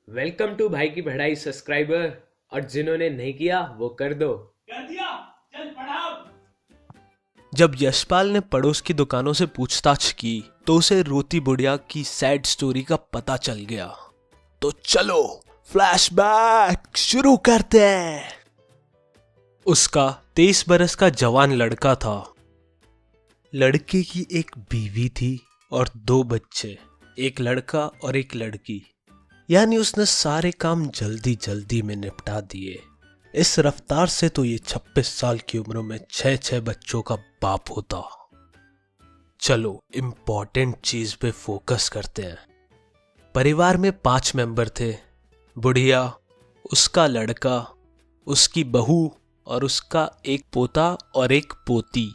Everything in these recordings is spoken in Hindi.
वेलकम टू भाई की पढ़ाई सब्सक्राइबर। और जिन्होंने नहीं किया वो कर दो। कर दिया। चल पढ़ाओ। जब यशपाल ने पड़ोस की दुकानों से पूछताछ की तो उसे रोती बुढ़िया की सैड स्टोरी का पता चल गया। तो चलो फ्लैशबैक शुरू करते हैं। उसका 23 बरस का जवान लड़का था। लड़के की एक बीवी थी और 2 बच्चे, एक लड़का और एक लड़की। यानी उसने सारे काम जल्दी जल्दी में निपटा दिए। इस रफ्तार से तो ये 26 साल की उम्र में 6 बच्चों का बाप होता। चलो इम्पोर्टेंट चीज पे फोकस करते हैं। परिवार में 5 मेंबर थे। बुढ़िया, उसका लड़का, उसकी बहू और उसका एक पोता और एक पोती।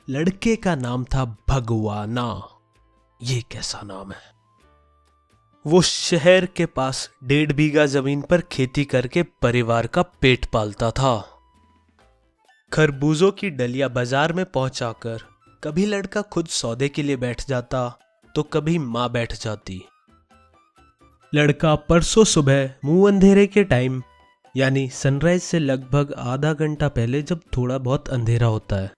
लड़के का नाम था भगवाना। ये कैसा नाम है। वो शहर के पास 1.5 बीघा जमीन पर खेती करके परिवार का पेट पालता था। खरबूजों की डलिया बाजार में पहुंचाकर कभी लड़का खुद सौदे के लिए बैठ जाता तो कभी मां बैठ जाती। लड़का परसों सुबह मुंह अंधेरे के टाइम, यानी सनराइज से लगभग आधा घंटा पहले, जब थोड़ा बहुत अंधेरा होता है,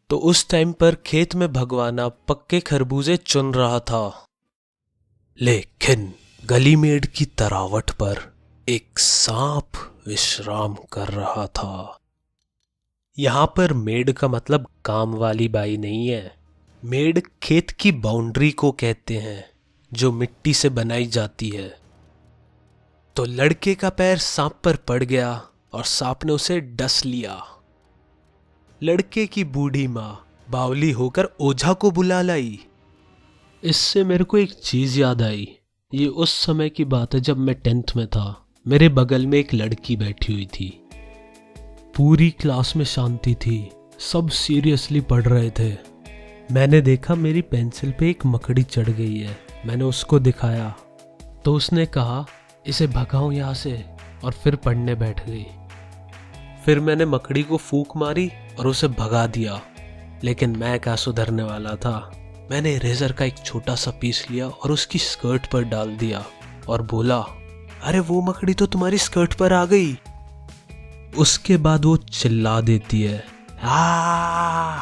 तो उस टाइम पर खेत में भगवाना पक्के खरबूजे चुन रहा था। लेकिन गली मेड की तरावट पर एक सांप विश्राम कर रहा था। यहां पर मेड का मतलब काम वाली बाई नहीं है। मेड खेत की बाउंड्री को कहते हैं जो मिट्टी से बनाई जाती है। तो लड़के का पैर सांप पर पड़ गया और सांप ने उसे डस लिया। लड़के की बूढ़ी मां बावली होकर ओझा को बुला लाई। इससे मेरे को एक चीज याद आई। ये उस समय की बात है जब मैं 10th में था। मेरे बगल में एक लड़की बैठी हुई थी। पूरी क्लास में शांति थी, सब सीरियसली पढ़ रहे थे। मैंने देखा मेरी पेंसिल पे एक मकड़ी चढ़ गई है। मैंने उसको दिखाया तो उसने कहा इसे भगाओ यहाँ से, और फिर पढ़ने बैठ गई। फिर मैंने मकड़ी को फूंक मारी और उसे भगा दिया। लेकिन मैं क्या सुधरने वाला था। मैंने इरेजर का एक छोटा सा पीस लिया और उसकी स्कर्ट पर डाल दिया और बोला, अरे वो मकड़ी तो तुम्हारी स्कर्ट पर आ गई। उसके बाद वो चिल्ला देती है, आ!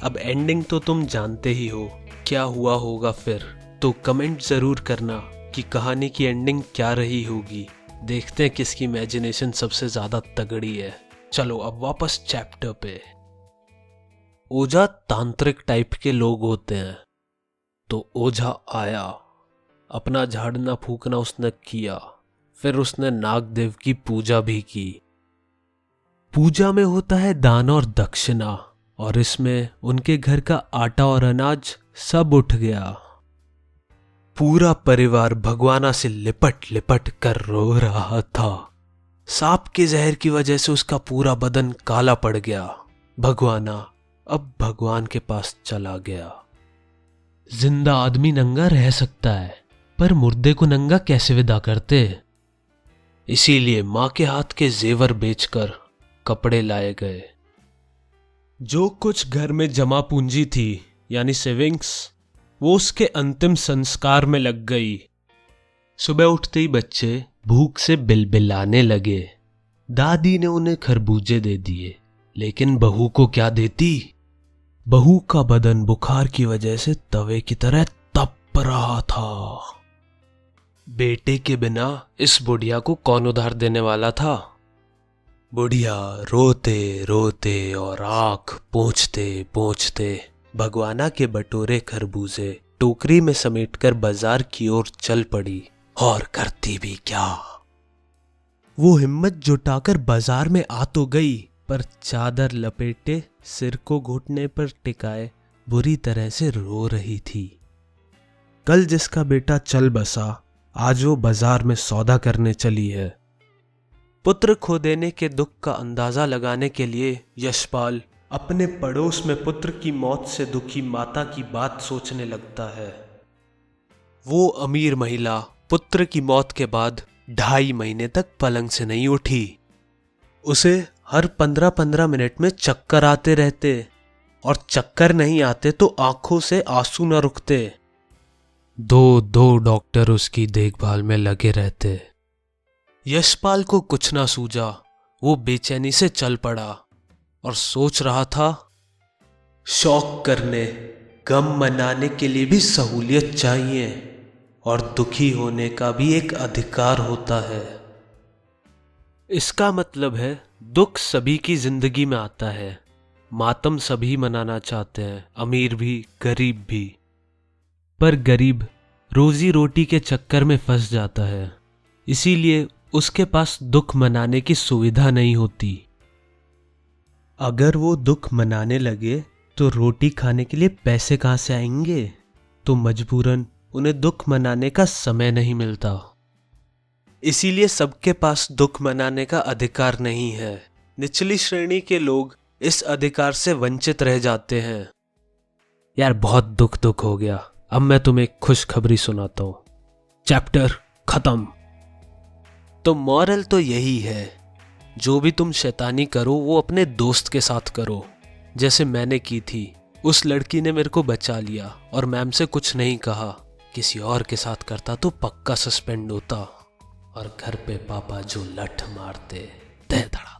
अब एंडिंग तो तुम जानते ही हो क्या हुआ होगा। फिर तो कमेंट जरूर करना कि कहानी की एंडिंग क्या रही होगी। देखते हैं किसकी इमेजिनेशन सबसे ज्यादा तगड़ी है। चलो अब वापस चैप्टर पे। ओझा तांत्रिक टाइप के लोग होते हैं। तो ओझा आया, अपना झाड़ना फूकना उसने किया। फिर उसने नागदेव की पूजा भी की। पूजा में होता है दान और दक्षिणा, और इसमें उनके घर का आटा और अनाज सब उठ गया। पूरा परिवार भगवाना से लिपट लिपट कर रो रहा था। सांप के जहर की वजह से उसका पूरा बदन काला पड़ गया। भगवाना अब भगवान के पास चला गया। जिंदा आदमी नंगा रह सकता है, पर मुर्दे को नंगा कैसे विदा करते। इसीलिए मां के हाथ के जेवर बेचकर कपड़े लाए गए। जो कुछ घर में जमा पूंजी थी, यानी सेविंग्स, वो उसके अंतिम संस्कार में लग गई। सुबह उठते ही बच्चे भूख से बिलबिलाने लगे। दादी ने उन्हें खरबूजे दे दिए, लेकिन बहू को क्या देती। बहू का बदन बुखार की वजह से तवे की तरह तप रहा था। बेटे के बिना इस बुढ़िया को कौन उधार देने वाला था। बुढ़िया रोते रोते और आंख पोंछते पोंछते भगवाना के बटोरे खरबूजे टोकरी में समेटकर बाजार की ओर चल पड़ी। और करती भी क्या, वो हिम्मत जुटाकर बाजार में आ तो गई, पर चादर लपेटे सिर को घुटने पर टिकाए बुरी तरह से रो रही थी। कल जिसका बेटा चल बसा, आज वो बाजार में सौदा करने चली है। पुत्र खो देने के दुख का अंदाजा लगाने के लिए यशपाल अपने पड़ोस में पुत्र की मौत से दुखी माता की बात सोचने लगता है। वो अमीर महिला पुत्र की मौत के बाद 2.5 महीने तक पलंग से नहीं उठी। उसे हर 15-15 मिनट में चक्कर आते रहते, और चक्कर नहीं आते तो आंखों से आंसू न रुकते। दो दो डॉक्टर उसकी देखभाल में लगे रहते। यशपाल को कुछ ना सूझा। वो बेचैनी से चल पड़ा और सोच रहा था, शौक करने, गम मनाने के लिए भी सहूलियत चाहिए और दुखी होने का भी एक अधिकार होता है। इसका मतलब है दुख सभी की जिंदगी में आता है। मातम सभी मनाना चाहते हैं, अमीर भी गरीब भी। पर गरीब रोजी रोटी के चक्कर में फंस जाता है, इसीलिए उसके पास दुख मनाने की सुविधा नहीं होती। अगर वो दुख मनाने लगे तो रोटी खाने के लिए पैसे कहाँ से आएंगे? तो मजबूरन उन्हें दुख मनाने का समय नहीं मिलता। इसीलिए सबके पास दुख मनाने का अधिकार नहीं है। निचली श्रेणी के लोग इस अधिकार से वंचित रह जाते हैं। यार बहुत दुख हो गया। अब मैं तुम्हें एक खुशखबरी सुनाता हूं। चैप्टर खत्म। तो मॉरल तो यही है, जो भी तुम शैतानी करो वो अपने दोस्त के साथ करो, जैसे मैंने की थी। उस लड़की ने मेरे को बचा लिया और मैम से कुछ नहीं कहा। किसी और के साथ करता तो पक्का सस्पेंड होता और घर पे पापा जो लठ मारते। तय धड़ा।